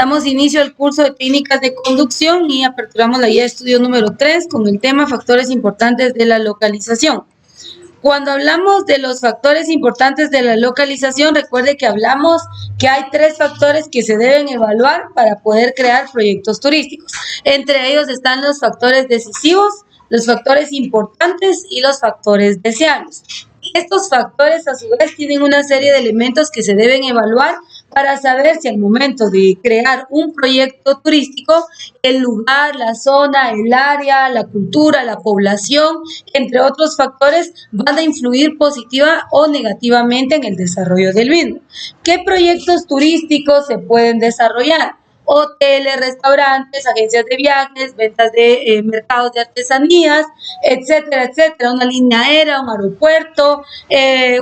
Damos inicio al curso de técnicas de conducción y aperturamos la guía de estudio número 3 con el tema factores importantes de la localización. Cuando hablamos de los factores importantes de la localización, recuerde que hablamos que hay 3 factores que se deben evaluar para poder crear proyectos turísticos. Entre ellos están los factores decisivos, los factores importantes y los factores deseables. Estos factores a su vez tienen una serie de elementos que se deben evaluar para saber si al momento de crear un proyecto turístico, el lugar, la zona, el área, la cultura, la población, entre otros factores, van a influir positiva o negativamente en el desarrollo del mismo. ¿Qué proyectos turísticos se pueden desarrollar? Hoteles, restaurantes, agencias de viajes, ventas de mercados de artesanías, etcétera, etcétera, una línea aérea, un aeropuerto,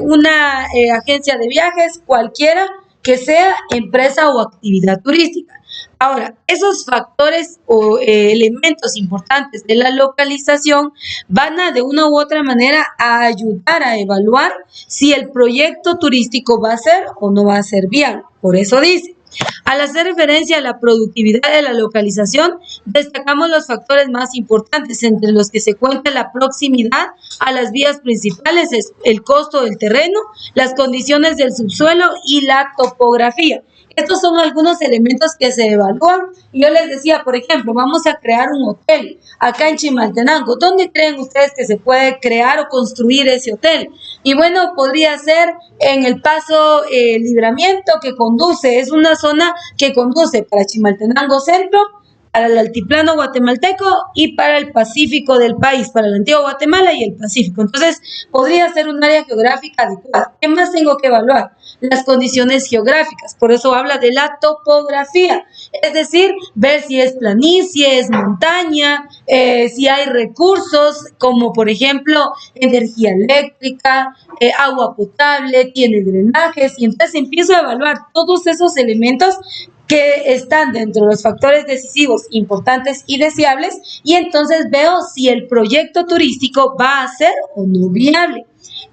una agencia de viajes, cualquiera que sea empresa o actividad turística. Ahora, esos factores o elementos importantes de la localización van a de una u otra manera a ayudar a evaluar si el proyecto turístico va a ser o no va a ser viable. Por eso dice, al hacer referencia a la productividad de la localización, destacamos los factores más importantes, entre los que se cuenta la proximidad a las vías principales, el costo del terreno, las condiciones del subsuelo y la topografía. Estos son algunos elementos que se evalúan. Yo les decía, por ejemplo, vamos a crear un hotel acá en Chimaltenango. ¿Dónde creen ustedes que se puede crear o construir ese hotel? Y bueno, podría ser en el Paso Libramiento, que conduce, es una zona que conduce para Chimaltenango Centro, para el altiplano guatemalteco y para el Pacífico del país, para la antigua Guatemala y el Pacífico. Entonces, podría ser un área geográfica adecuada. ¿Qué más tengo que evaluar? Las condiciones geográficas, por eso habla de la topografía, es decir, ver si es planicie, es montaña, si hay recursos como por ejemplo energía eléctrica, agua potable, tiene drenajes, y entonces empiezo a evaluar todos esos elementos que están dentro de los factores decisivos, importantes y deseables, y entonces veo si el proyecto turístico va a ser o no viable.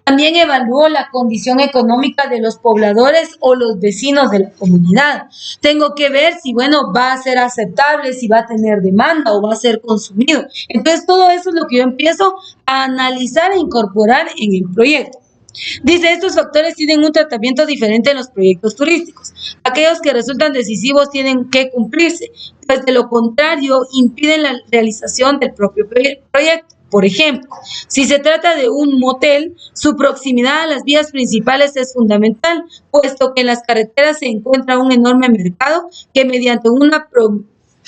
También evalúo la condición económica de los pobladores o los vecinos de la comunidad. Tengo que ver si, bueno, va a ser aceptable, si va a tener demanda o va a ser consumido. Entonces, todo eso es lo que yo empiezo a analizar e incorporar en el proyecto. Dice, estos factores tienen un tratamiento diferente en los proyectos turísticos. Aquellos que resultan decisivos tienen que cumplirse, pues de lo contrario impiden la realización del propio proyecto. Por ejemplo, si se trata de un motel, su proximidad a las vías principales es fundamental, puesto que en las carreteras se encuentra un enorme mercado que mediante una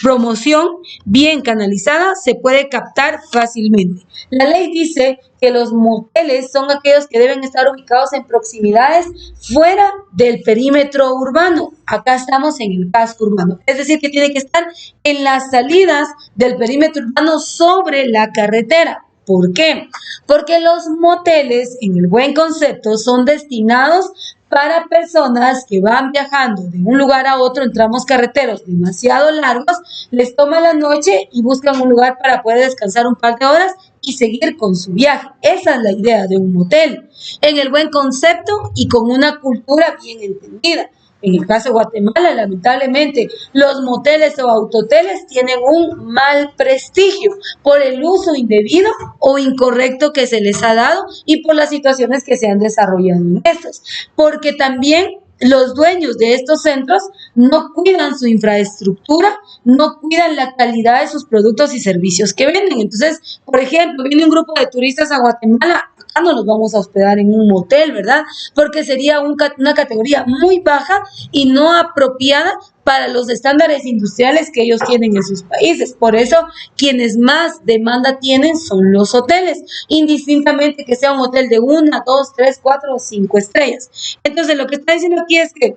promoción bien canalizada se puede captar fácilmente. La ley dice que los moteles son aquellos que deben estar ubicados en proximidades fuera del perímetro urbano. Acá estamos en el casco urbano, es decir, que tiene que estar en las salidas del perímetro urbano sobre la carretera. ¿Por qué? Porque los moteles, en el buen concepto, son destinados para personas que van viajando de un lugar a otro en tramos carreteros demasiado largos, les toma la noche y buscan un lugar para poder descansar un par de horas y seguir con su viaje. Esa es la idea de un motel, en el buen concepto y con una cultura bien entendida. En el caso de Guatemala, lamentablemente, los moteles o autoteles tienen un mal prestigio por el uso indebido o incorrecto que se les ha dado y por las situaciones que se han desarrollado en estos. Porque también los dueños de estos centros no cuidan su infraestructura, no cuidan la calidad de sus productos y servicios que venden. Entonces, por ejemplo, viene un grupo de turistas a Guatemala, acá no los vamos a hospedar en un motel, ¿verdad? Porque sería una categoría muy baja y no apropiada para los estándares industriales que ellos tienen en sus países. Por eso, quienes más demanda tienen son los hoteles, indistintamente que sea un hotel de 1, 2, 3, 4 o 5 estrellas. Entonces, lo que está diciendo aquí es que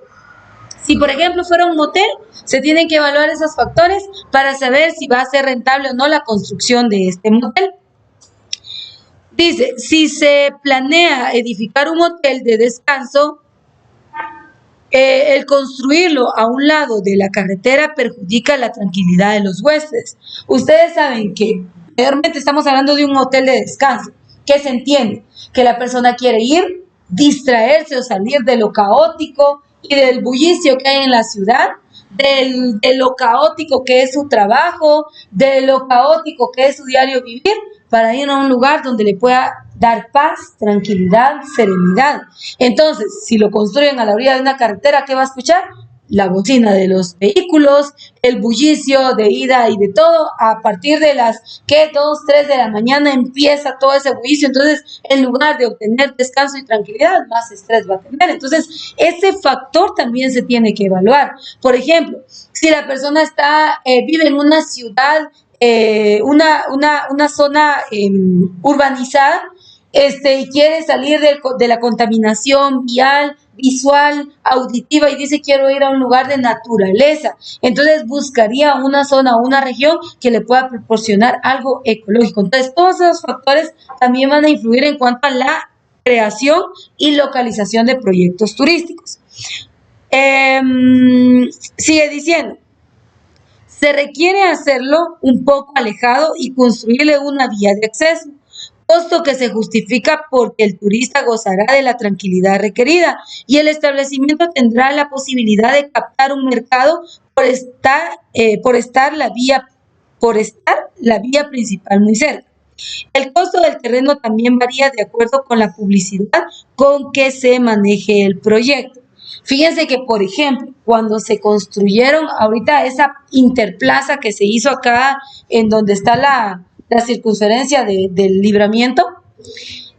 si, por ejemplo, fuera un motel, se tienen que evaluar esos factores para saber si va a ser rentable o no la construcción de este motel. Dice, si se planea edificar un hotel de descanso, el construirlo a un lado de la carretera perjudica la tranquilidad de los huéspedes. Ustedes saben que mayormente estamos hablando de un hotel de descanso. ¿Qué se entiende? Que la persona quiere ir, distraerse o salir de lo caótico y del bullicio que hay en la ciudad, de lo caótico que es su trabajo, de lo caótico que es su diario vivir, para ir a un lugar donde le pueda dar paz, tranquilidad, serenidad. Entonces, si lo construyen a la orilla de una carretera, ¿qué va a escuchar? La bocina de los vehículos, el bullicio de ida y de todo. A partir de las 2, 3 de la mañana empieza todo ese bullicio. Entonces, en lugar de obtener descanso y tranquilidad, más estrés va a tener. Entonces, ese factor también se tiene que evaluar. Por ejemplo, si la persona vive en una ciudad, una zona urbanizada, y quiere salir de la contaminación vial, visual, auditiva, y dice quiero ir a un lugar de naturaleza, entonces buscaría una zona o una región que le pueda proporcionar algo ecológico. Entonces todos esos factores también van a influir en cuanto a la creación y localización de proyectos turísticos. Sigue diciendo, se requiere hacerlo un poco alejado y construirle una vía de acceso, costo que se justifica porque el turista gozará de la tranquilidad requerida y el establecimiento tendrá la posibilidad de captar un mercado por estar la vía principal muy cerca. El costo del terreno también varía de acuerdo con la publicidad con que se maneje el proyecto. Fíjense que, por ejemplo, cuando se construyeron ahorita esa interplaza que se hizo acá en donde está la circunferencia del Libramiento,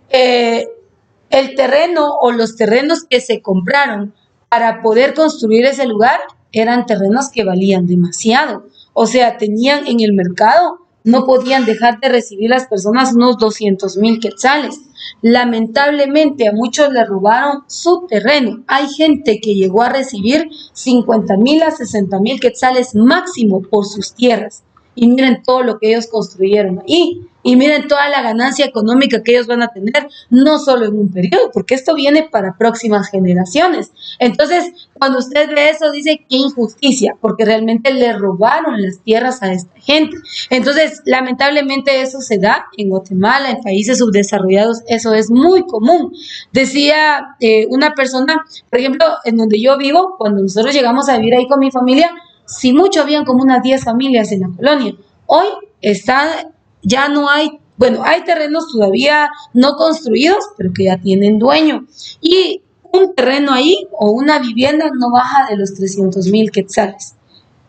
el terreno o los terrenos que se compraron para poder construir ese lugar eran terrenos que valían demasiado. O sea, tenían en el mercado, no podían dejar de recibir las personas unos 200,000 quetzales. Lamentablemente a muchos le robaron su terreno. Hay gente que llegó a recibir 50,000 a 60,000 quetzales máximo por sus tierras. Y miren todo lo que ellos construyeron ahí. Y miren toda la ganancia económica que ellos van a tener, no solo en un periodo, porque esto viene para próximas generaciones. Entonces, cuando usted ve eso, dice qué injusticia, porque realmente le robaron las tierras a esta gente. Entonces, lamentablemente eso se da en Guatemala, en países subdesarrollados, eso es muy común. Decía una persona, por ejemplo, en donde yo vivo, cuando nosotros llegamos a vivir ahí con mi familia, si mucho habían como unas 10 familias en la colonia. Hoy ya no hay, bueno, hay terrenos todavía no construidos, pero que ya tienen dueño. Y un terreno ahí o una vivienda no baja de los 300,000 quetzales.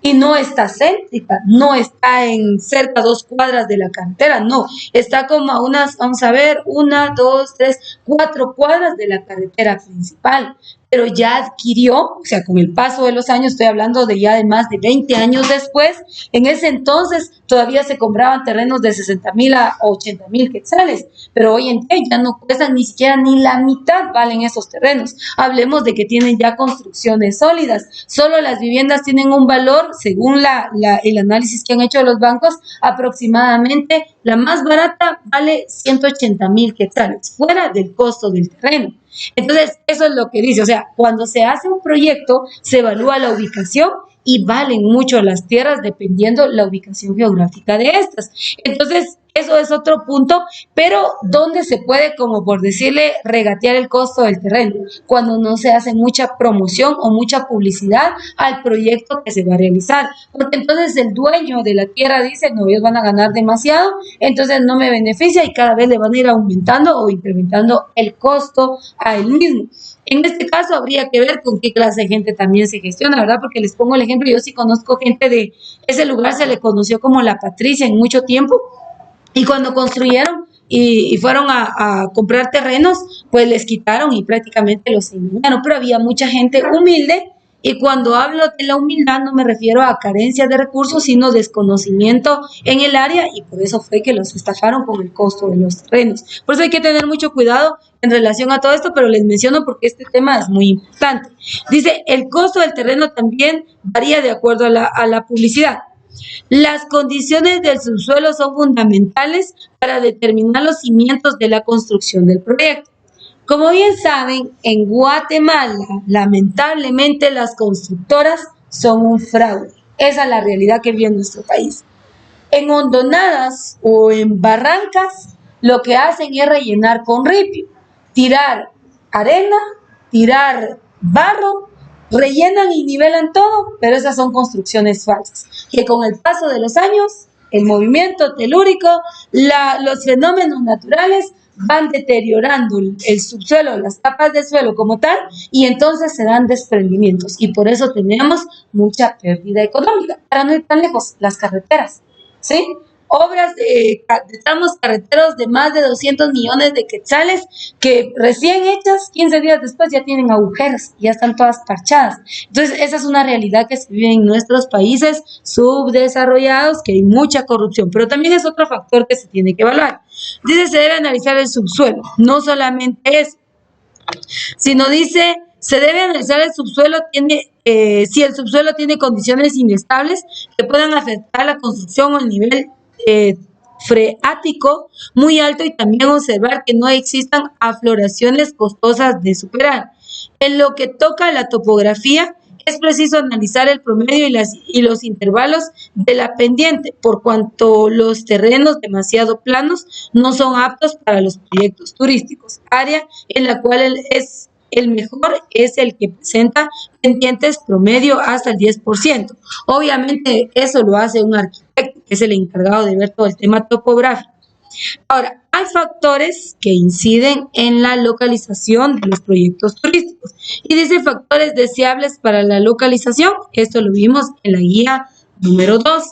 Y no está céntrica, no está en cerca 2 cuadras de la carretera, no, está como a unas, vamos a ver, 1, 2, 3, 4 cuadras de la carretera principal, pero ya adquirió, o sea, con el paso de los años, estoy hablando de ya de más de 20 años después, en ese entonces todavía se compraban terrenos de 60,000 a 80,000 quetzales, pero hoy en día ya no cuestan ni siquiera ni la mitad valen esos terrenos. Hablemos de que tienen ya construcciones sólidas, solo las viviendas tienen un valor, según el análisis que han hecho los bancos, aproximadamente la más barata vale 180,000 quetzales, fuera del costo del terreno. Entonces, eso es lo que dice, o sea, cuando se hace un proyecto, se evalúa la ubicación y valen mucho las tierras dependiendo la ubicación geográfica de estas. Entonces, eso es otro punto, pero ¿dónde se puede, como por decirle, regatear el costo del terreno? Cuando no se hace mucha promoción o mucha publicidad al proyecto que se va a realizar. Porque entonces el dueño de la tierra dice, no, ellos van a ganar demasiado, entonces no me beneficia y cada vez le van a ir aumentando o incrementando el costo a él mismo. En este caso habría que ver con qué clase de gente también se gestiona, ¿verdad? Porque les pongo el ejemplo, yo sí conozco gente de ese lugar, se le conoció como La Patricia en mucho tiempo, y cuando construyeron y fueron a comprar terrenos, pues les quitaron y prácticamente los eliminaron, pero había mucha gente humilde. Y cuando hablo de la humildad no me refiero a carencia de recursos, sino desconocimiento en el área, y por eso fue que los estafaron con el costo de los terrenos. Por eso hay que tener mucho cuidado en relación a todo esto, pero les menciono porque este tema es muy importante. Dice, el costo del terreno también varía de acuerdo a la publicidad. Las condiciones del subsuelo son fundamentales para determinar los cimientos de la construcción del proyecto. Como bien saben, en Guatemala, lamentablemente, las constructoras son un fraude. Esa es la realidad que vive en nuestro país. En hondonadas o en barrancas, lo que hacen es rellenar con ripio, tirar arena, tirar barro rellenan y nivelan todo, pero esas son construcciones falsas, que con el paso de los años, el movimiento telúrico, los fenómenos naturales van deteriorando el subsuelo, las capas de suelo como tal, y entonces se dan desprendimientos, y por eso tenemos mucha pérdida económica. Para no ir tan lejos, las carreteras, ¿sí? Obras de tramos carreteros de más de 200 millones de quetzales que recién hechas, 15 días después ya tienen agujeros, ya están todas parchadas. Entonces, esa es una realidad que se vive en nuestros países subdesarrollados, que hay mucha corrupción, pero también es otro factor que se tiene que evaluar. Dice, se debe analizar el subsuelo, no solamente eso, sino dice, se debe analizar el subsuelo, si el subsuelo tiene condiciones inestables que puedan afectar la construcción o el nivel freático muy alto, y también observar que no existan afloraciones costosas de superar. En lo que toca a la topografía, es preciso analizar el promedio y los intervalos de la pendiente, por cuanto los terrenos demasiado planos no son aptos para los proyectos turísticos. Área en la cual el mejor es el que presenta pendientes promedio hasta el 10%. Obviamente eso lo hace un arquitecto, que es el encargado de ver todo el tema topográfico. Ahora, hay factores que inciden en la localización de los proyectos turísticos. Y dice factores deseables para la localización. Esto lo vimos en la guía número 2.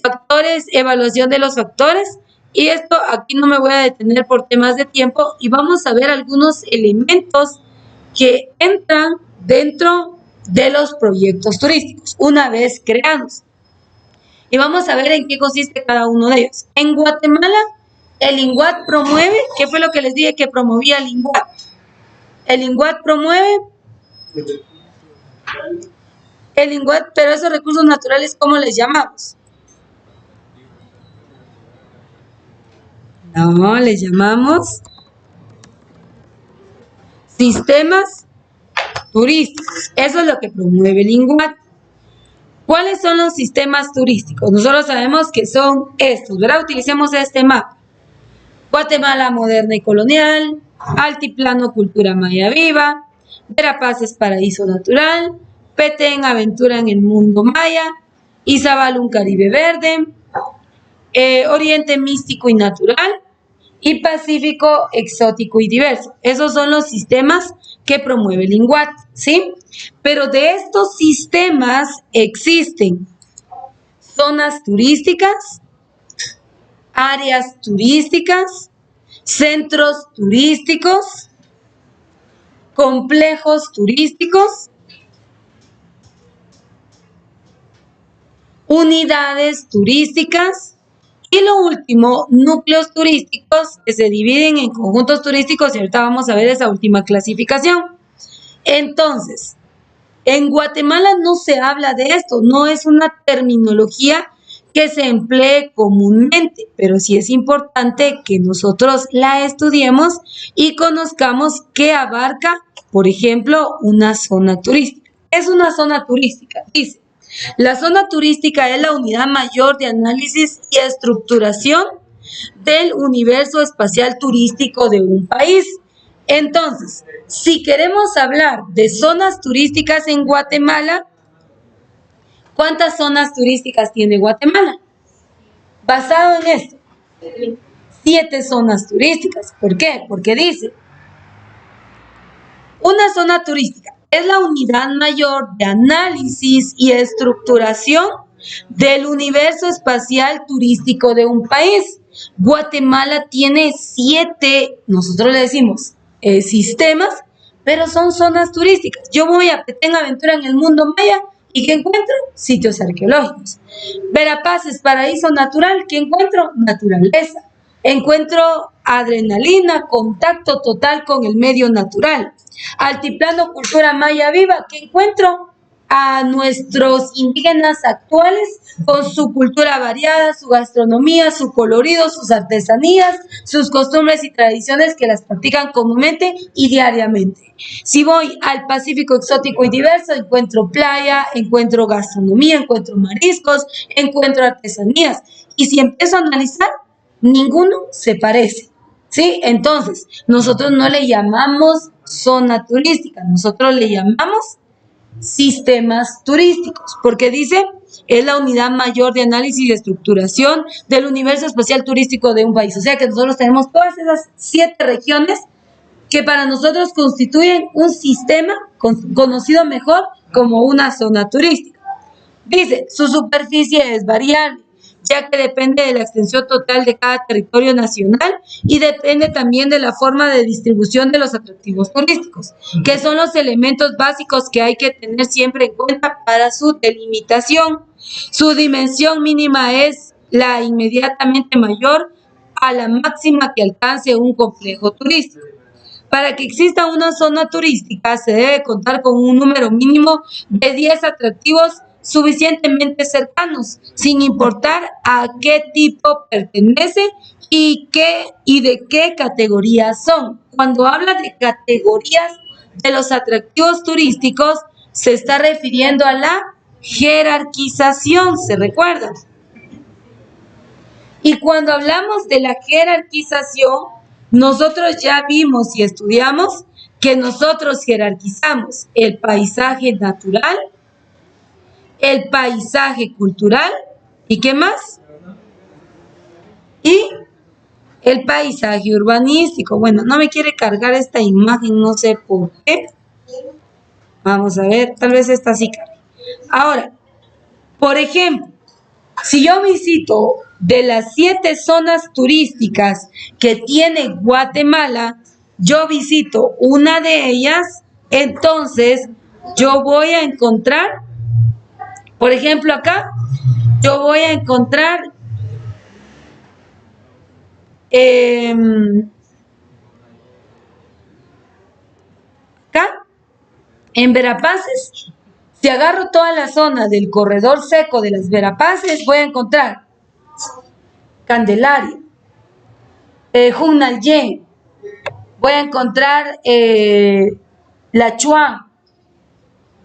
Factores, evaluación de los factores. Y esto aquí no me voy a detener por temas de tiempo. Y vamos a ver algunos elementos que entran dentro de los proyectos turísticos una vez creados. Y vamos a ver en qué consiste cada uno de ellos. En Guatemala, el INGUAT promueve, ¿qué fue lo que les dije que promovía el INGUAT? El INGUAT promueve, pero esos recursos naturales, ¿cómo les llamamos? No, les llamamos sistemas turísticos. Eso es lo que promueve el INGUAT. ¿Cuáles son los sistemas turísticos? Nosotros sabemos que son estos, ¿verdad? Utilicemos este mapa. Guatemala moderna y colonial, Altiplano cultura maya viva, Verapaz es paraíso natural, Petén aventura en el mundo maya, Izabal un Caribe verde, Oriente místico y natural, y Pacífico exótico y diverso. Esos son los sistemas que promueve el INGUAT, ¿sí? Pero de estos sistemas existen zonas turísticas, áreas turísticas, centros turísticos, complejos turísticos, unidades turísticas y lo último, núcleos turísticos que se dividen en conjuntos turísticos, y ahorita vamos a ver esa última clasificación. Entonces, en Guatemala no se habla de esto, no es una terminología que se emplee comúnmente, pero sí es importante que nosotros la estudiemos y conozcamos qué abarca, por ejemplo, una zona turística. Es una zona turística, dice. La zona turística es la unidad mayor de análisis y estructuración del universo espacial turístico de un país. Entonces, si queremos hablar de zonas turísticas en Guatemala, ¿cuántas zonas turísticas tiene Guatemala? Basado en esto, 7 zonas turísticas. ¿Por qué? Porque dice, una zona turística es la unidad mayor de análisis y estructuración del universo espacial turístico de un país. Guatemala tiene 7, nosotros le decimos, sistemas, pero son zonas turísticas. Yo voy a Petén Aventura en el mundo maya, ¿y qué encuentro? Sitios arqueológicos. Verapaz es paraíso natural, ¿qué encuentro? Naturaleza. Encuentro adrenalina, contacto total con el medio natural. Altiplano cultura maya viva, ¿qué encuentro? A nuestros indígenas actuales con su cultura variada, su gastronomía, su colorido, sus artesanías, sus costumbres y tradiciones que las practican comúnmente y diariamente. Si voy al Pacífico exótico y diverso, encuentro playa, encuentro gastronomía, encuentro mariscos, encuentro artesanías. Y si empiezo a analizar, ninguno se parece, ¿sí? Entonces, nosotros no le llamamos zona turística, nosotros le llamamos sistemas turísticos, porque dice, es la unidad mayor de análisis y estructuración del universo espacial turístico de un país. O sea que nosotros tenemos todas esas 7 regiones que para nosotros constituyen un sistema conocido mejor como una zona turística. Dice, su superficie es variable, ya que depende de la extensión total de cada territorio nacional y depende también de la forma de distribución de los atractivos turísticos, que son los elementos básicos que hay que tener siempre en cuenta para su delimitación. Su dimensión mínima es la inmediatamente mayor a la máxima que alcance un complejo turístico. Para que exista una zona turística se debe contar con un número mínimo de 10 atractivos suficientemente cercanos, sin importar a qué tipo pertenece y de qué categorías son. Cuando habla de categorías de los atractivos turísticos, se está refiriendo a la jerarquización, ¿se recuerdan? Y cuando hablamos de la jerarquización, nosotros ya vimos y estudiamos que nosotros jerarquizamos el paisaje natural, el paisaje cultural, ¿y qué más? Y el paisaje urbanístico. Bueno, no me quiere cargar esta imagen, no sé por qué. Vamos a ver, tal vez esta sí cargue. Ahora, por ejemplo, si yo visito de las 7 zonas turísticas que tiene Guatemala, yo visito una de ellas, entonces yo voy a encontrar, por ejemplo acá, yo voy a encontrar acá, en Verapaces, si agarro toda la zona del corredor seco de las Verapaces, voy a encontrar Candelaria, Junalyen, voy a encontrar La Chuan,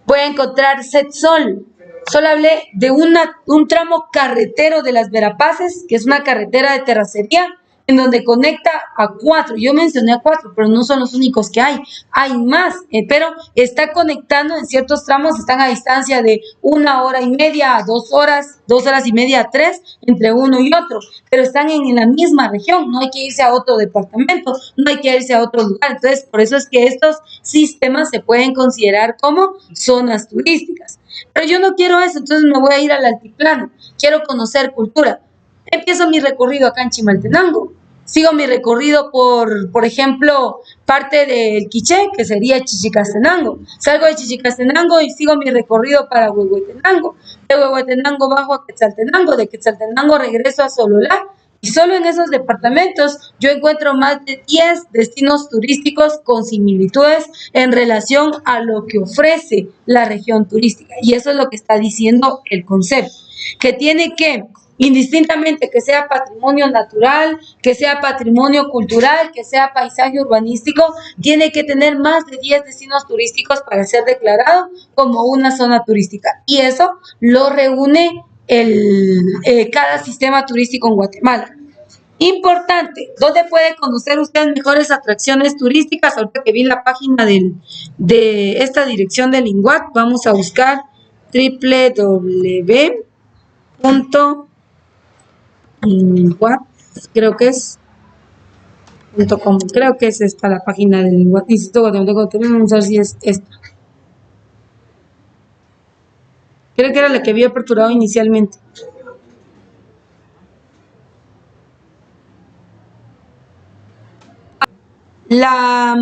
voy a encontrar Setzol. Solo hablé de un tramo carretero de las Verapaces, que es una carretera de terracería, en donde conecta a 4. Yo mencioné a 4, pero no son los únicos que hay. Hay más, pero está conectando en ciertos tramos, están a distancia de 1 hora y media a 2 horas, 2 horas y media a 3, entre uno y otro, pero están en la misma región, no hay que irse a otro departamento, no hay que irse a otro lugar. Entonces, por eso es que estos sistemas se pueden considerar como zonas turísticas. Pero yo no quiero eso, entonces me voy a ir al altiplano, quiero conocer cultura. Empiezo mi recorrido acá en Chimaltenango. Sigo mi recorrido por ejemplo, parte del Quiché, que sería Chichicastenango. Salgo de Chichicastenango y sigo mi recorrido para Huehuetenango. De Huehuetenango bajo a Quetzaltenango, de Quetzaltenango regreso a Sololá. Y solo en esos departamentos yo encuentro más de 10 destinos turísticos con similitudes en relación a lo que ofrece la región turística. Y eso es lo que está diciendo el concepto, que tiene que, indistintamente que sea patrimonio natural, que sea patrimonio cultural, que sea paisaje urbanístico, tiene que tener más de 10 destinos turísticos para ser declarado como una zona turística. Y eso lo reúne cada sistema turístico en Guatemala. Importante, ¿dónde puede conocer usted mejores atracciones turísticas? Ahorita que vi la página de esta dirección del INGUAT, vamos a buscar www.inguat, creo que es .com, creo que es esta la página del INGUAT. Vamos a ver si es esta. Creo que era la que había aperturado inicialmente. La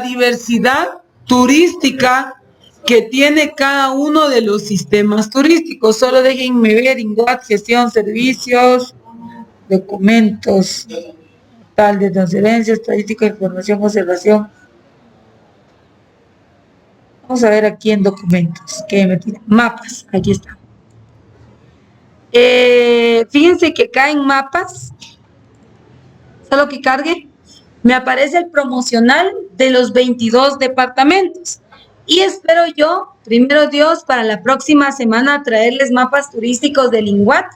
diversidad turística que tiene cada uno de los sistemas turísticos. Solo déjenme ver: INGUAT, gestión, servicios, documentos, tal de transferencia, estadística, información, observación. Vamos a ver aquí en documentos, que me tiene mapas, aquí está. Fíjense que acá en mapas, solo que cargue, me aparece el promocional de los 22 departamentos. Y espero yo, primero Dios, para la próxima semana traerles mapas turísticos del INGUAT,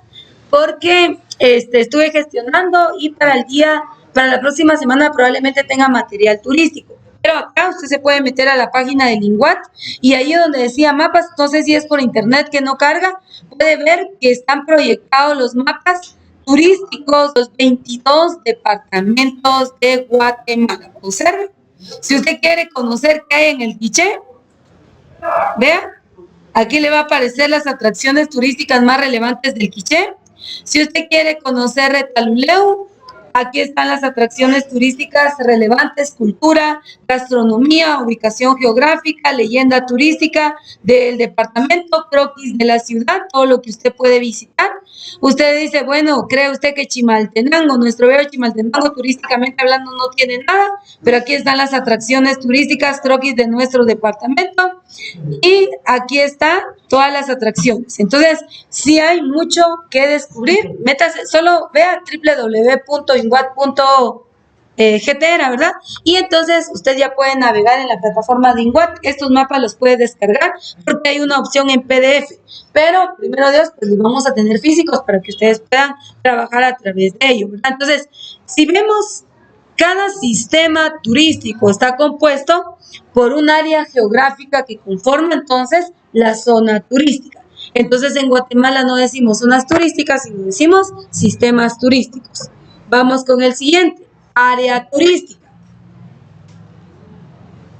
porque estuve gestionando y para el día Para la próxima semana probablemente tenga material turístico. Pero acá usted se puede meter a la página de Linguat y ahí donde decía mapas, no sé si es por internet que no carga, puede ver que están proyectados los mapas turísticos, los 22 departamentos de Guatemala. Observe. Si usted quiere conocer qué hay en el Quiché, vea, aquí le va a aparecer las atracciones turísticas más relevantes del Quiché. Si usted quiere conocer Retaluleu, aquí están las atracciones turísticas relevantes, cultura, gastronomía, ubicación geográfica, leyenda turística del departamento, croquis de la ciudad, todo lo que usted puede visitar. Usted dice, bueno, ¿cree usted que Chimaltenango, nuestro bello Chimaltenango, turísticamente hablando, no tiene nada? Pero aquí están las atracciones turísticas, croquis de nuestro departamento. Y aquí están todas las atracciones. Entonces, sí hay mucho que descubrir. Métase, solo vea www.inguat.gt, ¿verdad? Y entonces usted ya puede navegar en la plataforma de Inguat. Estos mapas los puede descargar porque hay una opción en PDF. Pero, primero Dios, pues los vamos a tener físicos para que ustedes puedan trabajar a través de ellos, ¿verdad? Entonces, si vemos, cada sistema turístico está compuesto por un área geográfica que conforma entonces la zona turística. Entonces en Guatemala no decimos zonas turísticas, sino decimos sistemas turísticos. Vamos con el siguiente, área turística.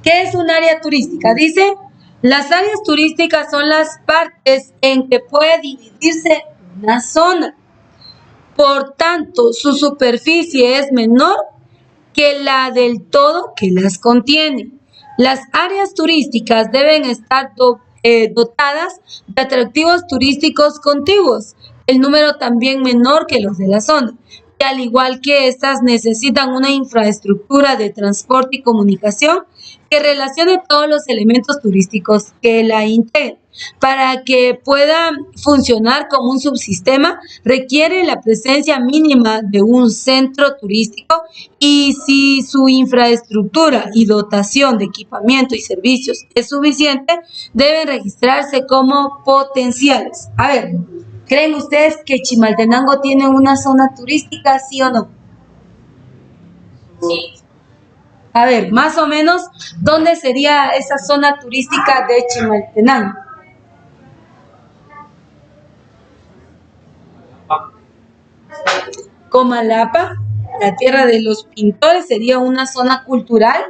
¿Qué es un área turística? Dice, las áreas turísticas son las partes en que puede dividirse una zona. Por tanto, su superficie es menor que la del todo que las contiene. Las áreas turísticas deben estar dotadas de atractivos turísticos contiguos, el número también menor que los de la zona. Y al igual que estas necesitan una infraestructura de transporte y comunicación que relacione todos los elementos turísticos que la integran. Para que pueda funcionar como un subsistema, requiere la presencia mínima de un centro turístico y si su infraestructura y dotación de equipamiento y servicios es suficiente, deben registrarse como potenciales. A ver, ¿creen ustedes que Chimaltenango tiene una zona turística, sí o no? Sí. A ver, más o menos, ¿dónde sería esa zona turística de Chimaltenango? Comalapa, la tierra de los pintores, sería una zona cultural.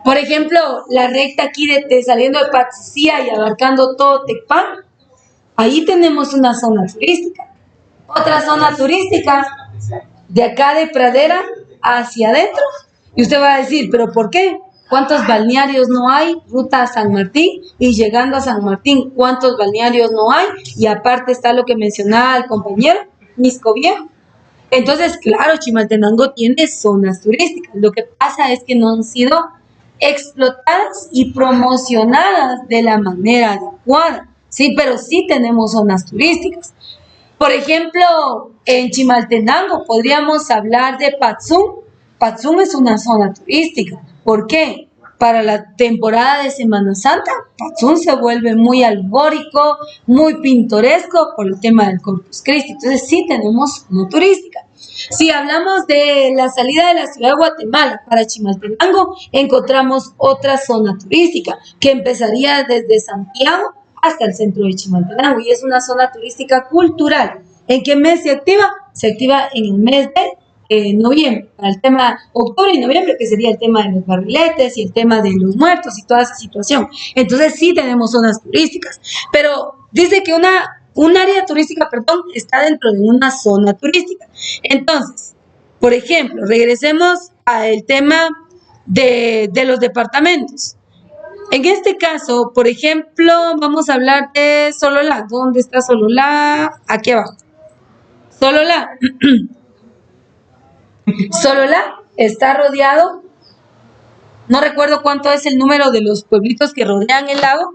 Por ejemplo, la recta aquí saliendo de Patsicía y abarcando todo Tecpan, ahí tenemos una zona turística. Otra zona turística, de acá de Pradera hacia adentro. Y usted va a decir, ¿pero por qué? ¿Cuántos balnearios no hay? Ruta a San Martín, y llegando a San Martín, ¿cuántos balnearios no hay? Y aparte está lo que mencionaba el compañero, Misco Viejo. Entonces, claro, Chimaltenango tiene zonas turísticas. Lo que pasa es que no han sido explotadas y promocionadas de la manera adecuada. Sí, pero sí tenemos zonas turísticas. Por ejemplo, en Chimaltenango podríamos hablar de Patzún. Patzún es una zona turística. ¿Por qué? Para la temporada de Semana Santa, Patzún se vuelve muy alegórico, muy pintoresco por el tema del Corpus Christi. Entonces sí tenemos zona turística. Si hablamos de la salida de la ciudad de Guatemala para Chimaltenango, encontramos otra zona turística que empezaría desde Santiago hasta el centro de Chimaltenango y es una zona turística cultural. ¿En qué mes se activa? Se activa en el mes de noviembre, para el tema octubre y noviembre, que sería el tema de los barriletes y el tema de los muertos y toda esa situación. Entonces sí tenemos zonas turísticas, pero dice que un área turística, está dentro de una zona turística. Entonces, por ejemplo, regresemos al tema de los departamentos. En este caso, por ejemplo, vamos a hablar de Sololá. ¿Dónde está Sololá? Aquí abajo. Sololá. Sololá está rodeado, no recuerdo cuánto es el número de los pueblitos que rodean el lago,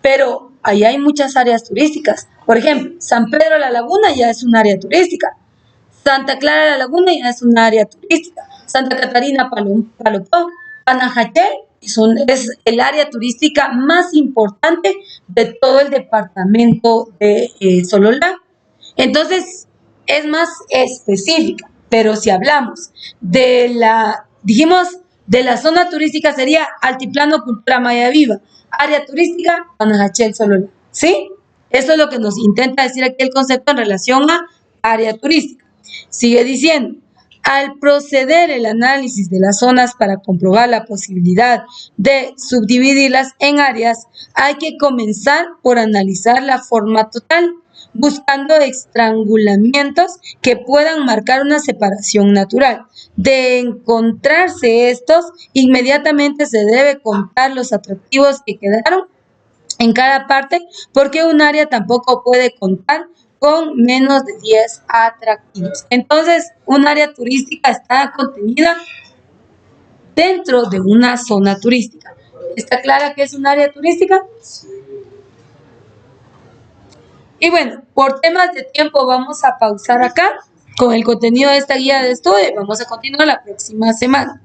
pero ahí hay muchas áreas turísticas. Por ejemplo, San Pedro la Laguna ya es un área turística. Santa Clara la Laguna ya es un área turística. Santa Catarina Palopó, Panajachel es el área turística más importante de todo el departamento de Sololá. Entonces, es más específica. Pero si hablamos de de la zona turística sería Altiplano Cultura Maya Viva, área turística Panajachel Sololá, ¿sí? Eso es lo que nos intenta decir aquí el concepto en relación a área turística. Sigue diciendo, al proceder el análisis de las zonas para comprobar la posibilidad de subdividirlas en áreas, hay que comenzar por analizar la forma total, buscando estrangulamientos que puedan marcar una separación natural. De encontrarse estos, inmediatamente se debe contar los atractivos que quedaron en cada parte, porque un área tampoco puede contar con menos de 10 atractivos. Entonces, un área turística está contenida dentro de una zona turística. ¿Está clara que es un área turística? Y bueno, por temas de tiempo vamos a pausar acá con el contenido de esta guía de estudio y vamos a continuar la próxima semana.